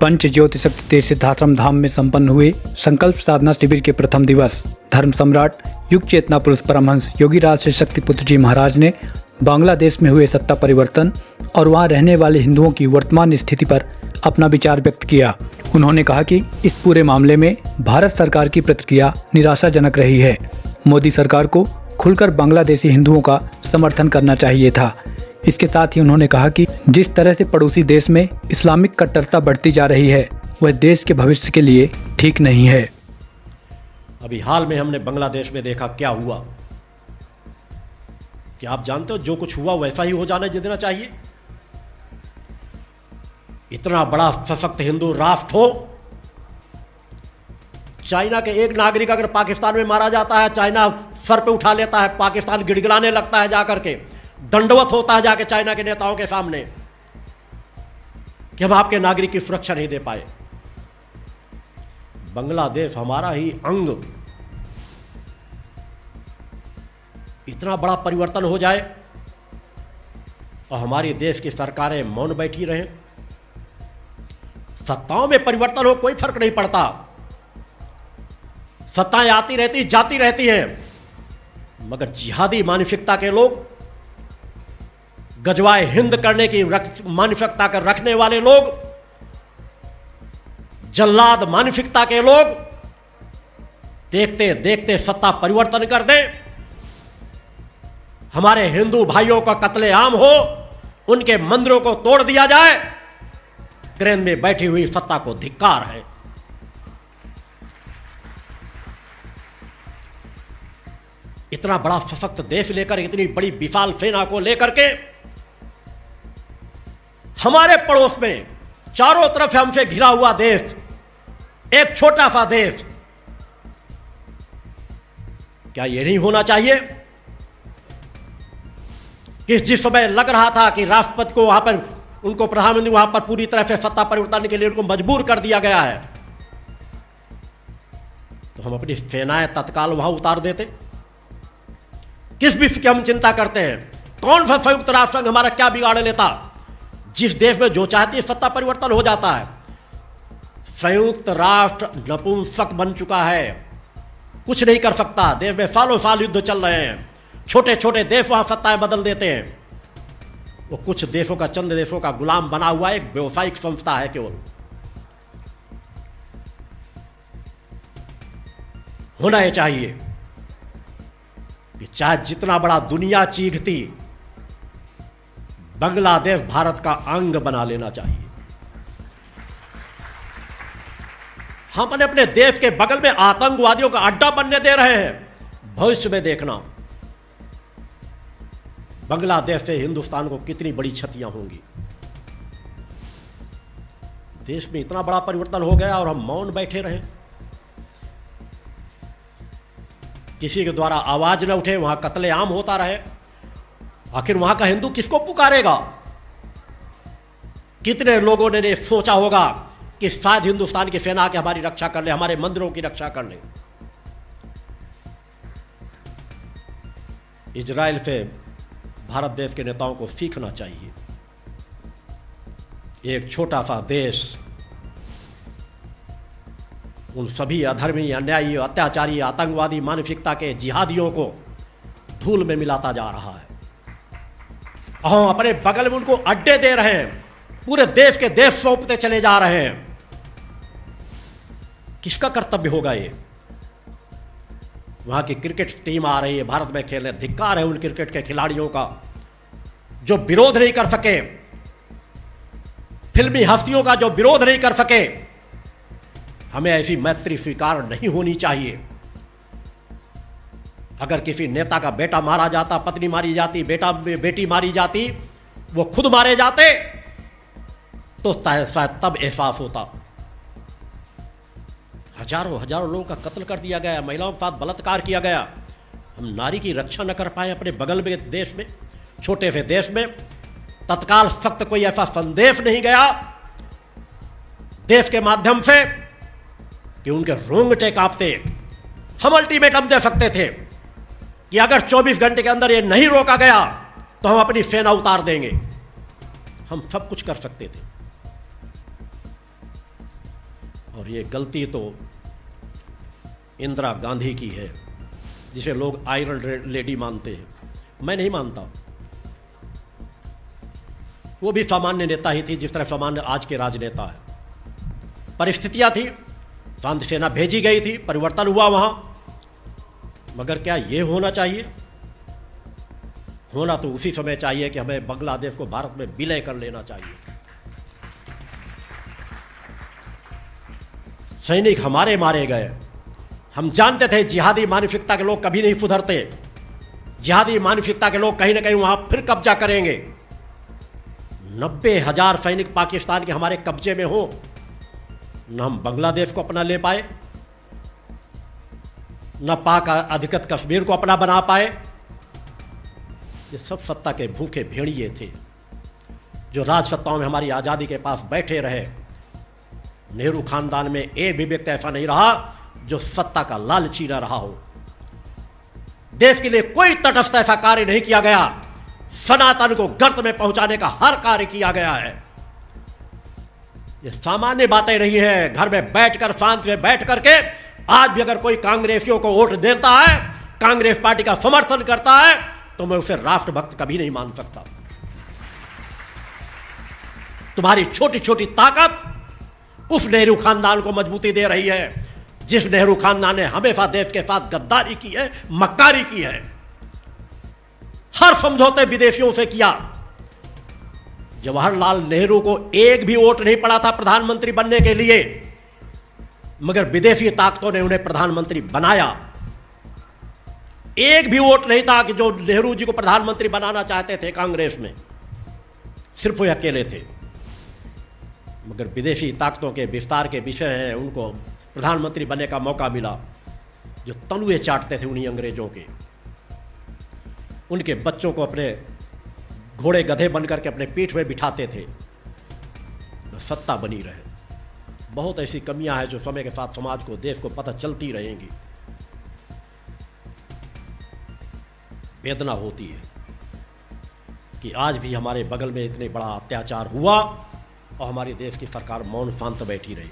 पंच ज्योति शक्ति तीर्थ सिद्धाश्रम धाम में संपन्न हुए संकल्प साधना शिविर के प्रथम दिवस धर्म सम्राट युग चेतना पुरुष परमहंस योगी राज श्री शक्ति पुत्र जी महाराज ने बांग्लादेश में हुए सत्ता परिवर्तन और वहां रहने वाले हिंदुओं की वर्तमान स्थिति पर अपना विचार व्यक्त किया। उन्होंने कहा कि इस पूरे मामले में भारत सरकार की प्रतिक्रिया निराशाजनक रही है। मोदी सरकार को खुलकर बांग्लादेशी हिंदुओं का समर्थन करना चाहिए था। इसके साथ ही उन्होंने कहा कि जिस तरह से पड़ोसी देश में इस्लामिक कट्टरता बढ़ती जा रही है वह देश के भविष्य के लिए ठीक नहीं है। अभी हाल में हमने बांग्लादेश में देखा क्या हुआ। क्या आप जानते हो जो कुछ हुआ वैसा ही हो जाने देना चाहिए? इतना बड़ा सशक्त हिंदू राष्ट्र हो, चाइना के एक नागरिक अगर पाकिस्तान में मारा जाता है, चाइना सर पे उठा लेता है, पाकिस्तान गिड़गिड़ाने लगता है, जाकर के दंडवत होता है जाके चाइना के नेताओं के सामने कि हम आपके नागरिक की सुरक्षा नहीं दे पाए। बांग्लादेश हमारा ही अंग, इतना बड़ा परिवर्तन हो जाए और हमारी देश की सरकारें मौन बैठी रहें। सत्ताओं में परिवर्तन हो कोई फर्क नहीं पड़ता, सत्ताएं आती रहती जाती रहती हैं, मगर जिहादी मानसिकता के लोग, गजवाए हिंद करने की मानसिकता कर रखने वाले लोग, जल्लाद मानसिकता के लोग देखते देखते सत्ता परिवर्तन कर दें, हमारे हिंदू भाइयों का कत्लेआम हो, उनके मंदिरों को तोड़ दिया जाए, क्रेन में बैठी हुई सत्ता को धिक्कार है। इतना बड़ा सशक्त देश लेकर, इतनी बड़ी विशाल सेना को लेकर के हमारे पड़ोस में चारों तरफ से हमसे घिरा हुआ देश, एक छोटा सा देश, क्या यह नहीं होना चाहिए कि जिस समय लग रहा था कि राष्ट्रपति को वहां पर, उनको प्रधानमंत्री वहां पर पूरी तरह से सत्ता परिवर्तन के लिए उनको मजबूर कर दिया गया है, तो हम अपनी सेनाएं तत्काल वहां उतार देते? किस विषय की हम चिंता करते हैं? कौन सा संयुक्त राष्ट्र संघ हमारा क्या बिगाड़ लेता? जिस देश में जो चाहती है सत्ता परिवर्तन हो जाता है। संयुक्त राष्ट्र नपुंसक बन चुका है, कुछ नहीं कर सकता। देश में सालों साल युद्ध चल रहे हैं, छोटे छोटे देश वहां सत्ताएं बदल देते हैं। वो कुछ देशों का, चंद देशों का गुलाम बना हुआ एक व्यवसायिक संस्था है केवल। होना यह चाहिए कि चाहे जितना बड़ा दुनिया चीखती, बांग्लादेश भारत का अंग बना लेना चाहिए। हम अपने देश के बगल में आतंकवादियों का अड्डा बनने दे रहे हैं। भविष्य में देखना बांग्लादेश से हिंदुस्तान को कितनी बड़ी क्षतियां होंगी। देश में इतना बड़ा परिवर्तन हो गया और हम मौन बैठे रहे, किसी के द्वारा आवाज न उठे, वहां कत्लेआम होता रहे। आखिर वहां का हिंदू किसको पुकारेगा? कितने लोगों ने सोचा होगा कि शायद हिंदुस्तान की सेना के हमारी रक्षा कर ले, हमारे मंदिरों की रक्षा कर ले। इजराइल से भारत देश के नेताओं को सीखना चाहिए। एक छोटा सा देश उन सभी अधर्मी, अन्यायी, अत्याचारी, आतंकवादी मानसिकता के जिहादियों को धूल में मिलाता जा रहा है। हम अपने बगल में उनको अड्डे दे रहे हैं, पूरे देश के देश सौंपते चले जा रहे हैं। किसका कर्तव्य होगा ये? वहां की क्रिकेट टीम आ रही है भारत में खेलने, धिक्कार है उन क्रिकेट के खिलाड़ियों का जो विरोध नहीं कर सके, फिल्मी हस्तियों का जो विरोध नहीं कर सके। हमें ऐसी मैत्री स्वीकार नहीं होनी चाहिए। अगर किसी नेता का बेटा मारा जाता, पत्नी मारी जाती, बेटी मारी जाती, वो खुद मारे जाते, तो शायद तब एहसास होता। हजारों हजारों लोगों का कत्ल कर दिया गया, महिलाओं के साथ बलात्कार किया गया। हम नारी की रक्षा न कर पाए अपने बगल में देश में, छोटे से देश में। तत्काल सख्त कोई ऐसा संदेश नहीं गया देश के माध्यम से कि उनके रोंगटे कांपते। हम अल्टीमेटम दे सकते थे कि अगर 24 घंटे के अंदर ये नहीं रोका गया तो हम अपनी सेना उतार देंगे। हम सब कुछ कर सकते थे, और ये गलती तो इंदिरा गांधी की है, जिसे लोग आयरन लेडी मानते हैं। मैं नहीं मानता। वो भी सामान्य नेता ही थी, जिस तरह सामान्य आज के राजनेता है। परिस्थितियां थी, शांति सेना भेजी गई थी, परिवर्तन हुआ वहां, मगर क्या ये होना चाहिए? होना तो उसी समय चाहिए कि हमें बांग्लादेश को भारत में विलय कर लेना चाहिए। सैनिक हमारे मारे गए। हम जानते थे जिहादी मानसिकता के लोग कभी नहीं सुधरते। जिहादी मानसिकता के लोग कहीं ना कहीं वहां फिर कब्जा करेंगे। 90,000 सैनिक पाकिस्तान के हमारे कब्जे में हो, न हम बांग्लादेश को अपना ले पाए, न पाक अधिकृत कश्मीर को अपना बना पाए। ये सब सत्ता के भूखे भेड़िए थे, जो राज सत्ताओं में हमारी आज़ादी के पास बैठे रहे। नेहरू खानदान में एक भी व्यक्ति ऐसा नहीं रहा जो सत्ता का लालची न रहा हो। देश के लिए कोई तटस्थ ऐसा कार्य नहीं किया गया। सनातन को गर्त में पहुंचाने का हर कार्य किया गया है। ये सामान्य बातें नहीं है। घर में बैठकर शांत से बैठ करके आज भी अगर कोई कांग्रेसियों को वोट देता है, कांग्रेस पार्टी का समर्थन करता है, तो मैं उसे राष्ट्रभक्त कभी नहीं मान सकता। तुम्हारी छोटी छोटी ताकत उस नेहरू खानदान को मजबूती दे रही है, जिस नेहरू खानदान ने हमेशा देश के साथ गद्दारी की है, मक्कारी की है, हर समझौते विदेशियों से किया। जवाहरलाल नेहरू को एक भी वोट नहीं पड़ा था प्रधानमंत्री बनने के लिए, मगर विदेशी ताकतों ने उन्हें प्रधानमंत्री बनाया। एक भी वोट नहीं था कि जो नेहरू जी को प्रधानमंत्री बनाना चाहते थे कांग्रेस में, सिर्फ वे अकेले थे। मगर विदेशी ताकतों के विस्तार के विषय हैं, उनको प्रधानमंत्री बनने का मौका मिला। जो तलुए चाटते थे उन्हीं अंग्रेजों के, उनके बच्चों को अपने घोड़े गधे बनकर के अपने पीठ में बिठाते थे, सत्ता बनी रहे। बहुत ऐसी कमियां हैं जो समय के साथ समाज को, देश को पता चलती रहेंगी। वेदना होती है कि आज भी हमारे बगल में इतने बड़ा अत्याचार हुआ और हमारे देश की सरकार मौन शांत बैठी रही।